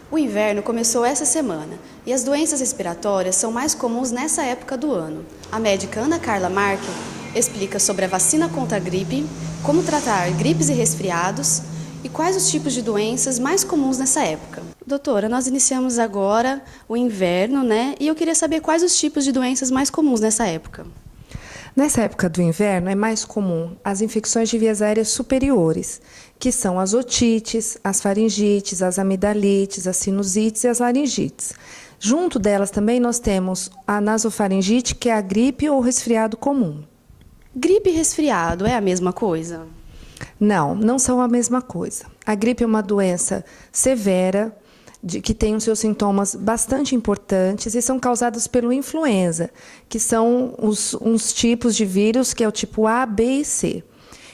O inverno começou essa semana e as doenças respiratórias são mais comuns nessa época do ano. A médica Ana Carla Marque explica sobre a vacina contra a gripe, como tratar gripes e resfriados e quais os tipos de doenças mais comuns nessa época. Doutora, nós iniciamos agora o inverno, né? E eu queria saber quais os tipos de doenças mais comuns nessa época. Nessa época do inverno é mais comum as infecções de vias aéreas superiores, que são as otites, as faringites, as amidalites, as sinusites e as laringites. Junto delas também nós temos a nasofaringite, que é a gripe ou resfriado comum. Gripe e resfriado é a mesma coisa? Não, não são a mesma coisa. A gripe é uma doença severa, que tem os seus sintomas bastante importantes e são causados pelo influenza, que são uns tipos de vírus, que é o tipo A, B e C.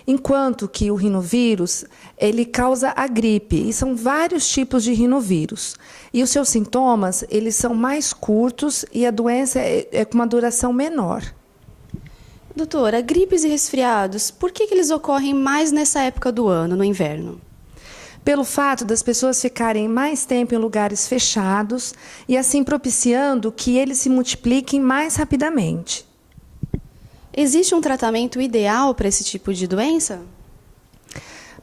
Enquanto que o rinovírus, ele causa a gripe, e são vários tipos de rinovírus. E os seus sintomas, eles são mais curtos e a doença é com uma duração menor. Doutora, gripes e resfriados, por que eles ocorrem mais nessa época do ano, no inverno? Pelo fato das pessoas ficarem mais tempo em lugares fechados e assim propiciando que eles se multipliquem mais rapidamente. Existe um tratamento ideal para esse tipo de doença?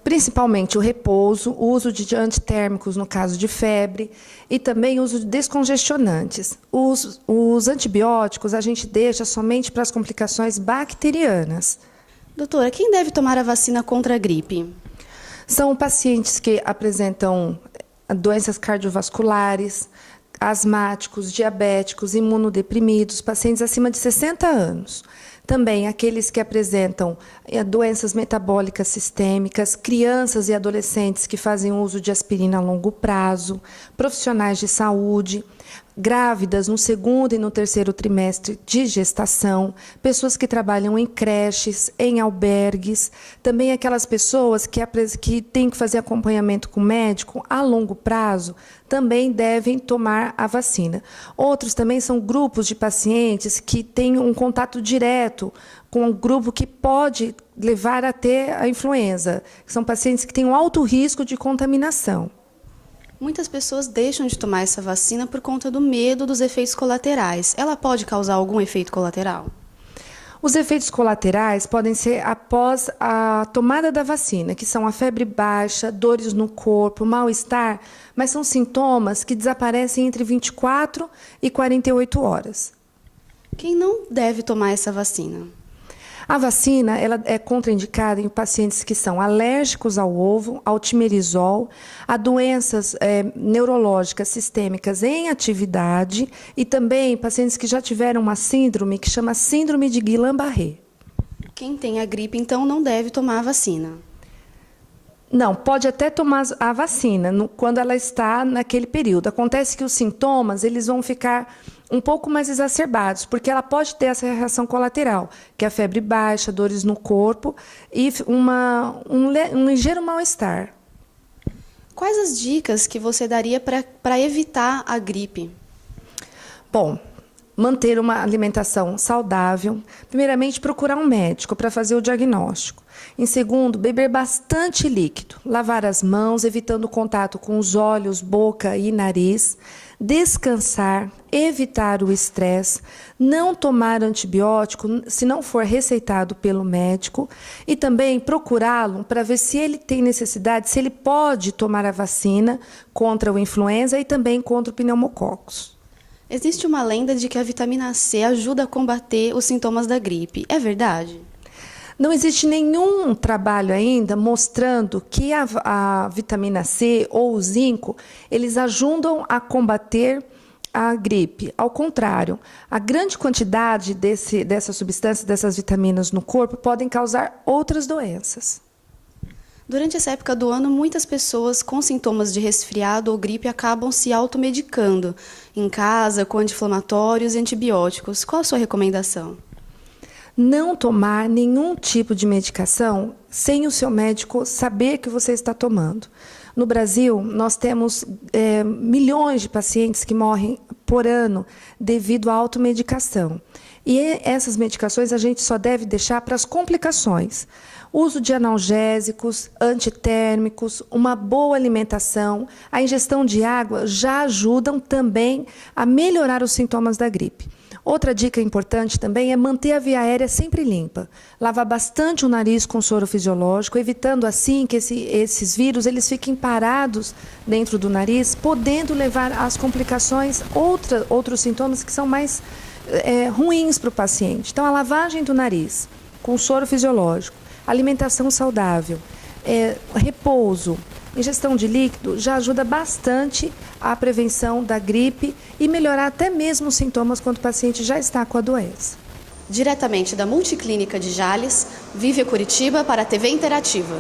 Principalmente o repouso, o uso de antitérmicos no caso de febre e também o uso de descongestionantes. Os antibióticos a gente deixa somente para as complicações bacterianas. Doutora, quem deve tomar a vacina contra a gripe? São pacientes que apresentam doenças cardiovasculares, asmáticos, diabéticos, imunodeprimidos, pacientes acima de 60 anos. Também aqueles que apresentam doenças metabólicas sistêmicas, crianças e adolescentes que fazem uso de aspirina a longo prazo, profissionais de saúde, grávidas no segundo e no terceiro trimestre de gestação, pessoas que trabalham em creches, em albergues, também aquelas pessoas que têm que fazer acompanhamento com o médico a longo prazo, também devem tomar a vacina. Outros também são grupos de pacientes que têm um contato direto com um grupo que pode levar a ter a influenza, que são pacientes que têm um alto risco de contaminação. Muitas pessoas deixam de tomar essa vacina por conta do medo dos efeitos colaterais. Ela pode causar algum efeito colateral? Os efeitos colaterais podem ser após a tomada da vacina, que são a febre baixa, dores no corpo, mal-estar, mas são sintomas que desaparecem entre 24 e 48 horas. Quem não deve tomar essa vacina? A vacina ela é contraindicada em pacientes que são alérgicos ao ovo, ao timerizol, a doenças neurológicas sistêmicas em atividade e também pacientes que já tiveram uma síndrome que chama síndrome de Guillain-Barré. Quem tem a gripe, então, não deve tomar a vacina? Não, pode até tomar a vacina quando ela está naquele período. Acontece que os sintomas eles vão ficar um pouco mais exacerbados, porque ela pode ter essa reação colateral, que é a febre baixa, dores no corpo e um ligeiro mal-estar. Quais as dicas que você daria para evitar a gripe? Bom, manter uma alimentação saudável. Primeiramente, procurar um médico para fazer o diagnóstico. Em segundo, beber bastante líquido. Lavar as mãos, evitando o contato com os olhos, boca e nariz. Descansar, evitar o estresse. Não tomar antibiótico se não for receitado pelo médico. E também procurá-lo para ver se ele tem necessidade, se ele pode tomar a vacina contra o influenza e também contra o pneumococos. Existe uma lenda de que a vitamina C ajuda a combater os sintomas da gripe. É verdade? Não existe nenhum trabalho ainda mostrando que a vitamina C ou o zinco, eles ajudam a combater a gripe. Ao contrário, a grande quantidade dessas substâncias, dessas vitaminas no corpo, podem causar outras doenças. Durante essa época do ano, muitas pessoas com sintomas de resfriado ou gripe acabam se automedicando em casa com anti-inflamatórios e antibióticos. Qual a sua recomendação? Não tomar nenhum tipo de medicação sem o seu médico saber que você está tomando. No Brasil, nós temos milhões de pacientes que morrem por ano devido à automedicação. E essas medicações a gente só deve deixar para as complicações. Uso de analgésicos, antitérmicos, uma boa alimentação, a ingestão de água já ajudam também a melhorar os sintomas da gripe. Outra dica importante também é manter a via aérea sempre limpa. Lavar bastante o nariz com soro fisiológico, evitando assim que esses vírus eles fiquem parados dentro do nariz, podendo levar às complicações, outros sintomas que são mais ruins para o paciente. Então, a lavagem do nariz com soro fisiológico, alimentação saudável, repouso, ingestão de líquido já ajuda bastante a prevenção da gripe e melhorar até mesmo os sintomas quando o paciente já está com a doença. Diretamente da Multiclínica de Jales, Vívia Curitiba para a TV Interativa.